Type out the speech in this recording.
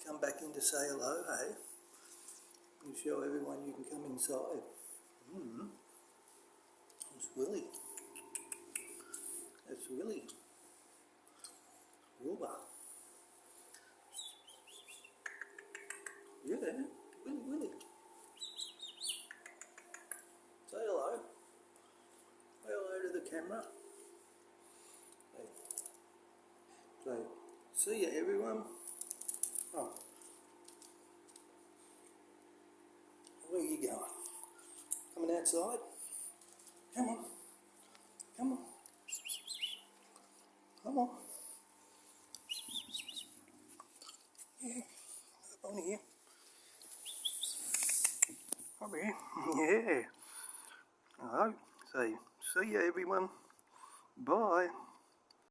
come back in to say hello, hey? You show everyone you can come inside. It's Willy. That's Willy. Wilbur. Yeah, Willy. Say hello. Say hello to the camera. So, see ya everyone. Oh. Where are you going? Coming outside? Come on. Come on. Come on. Yeah. Up on here. Up here. Yeah. Hello. So, see ya everyone. Bye.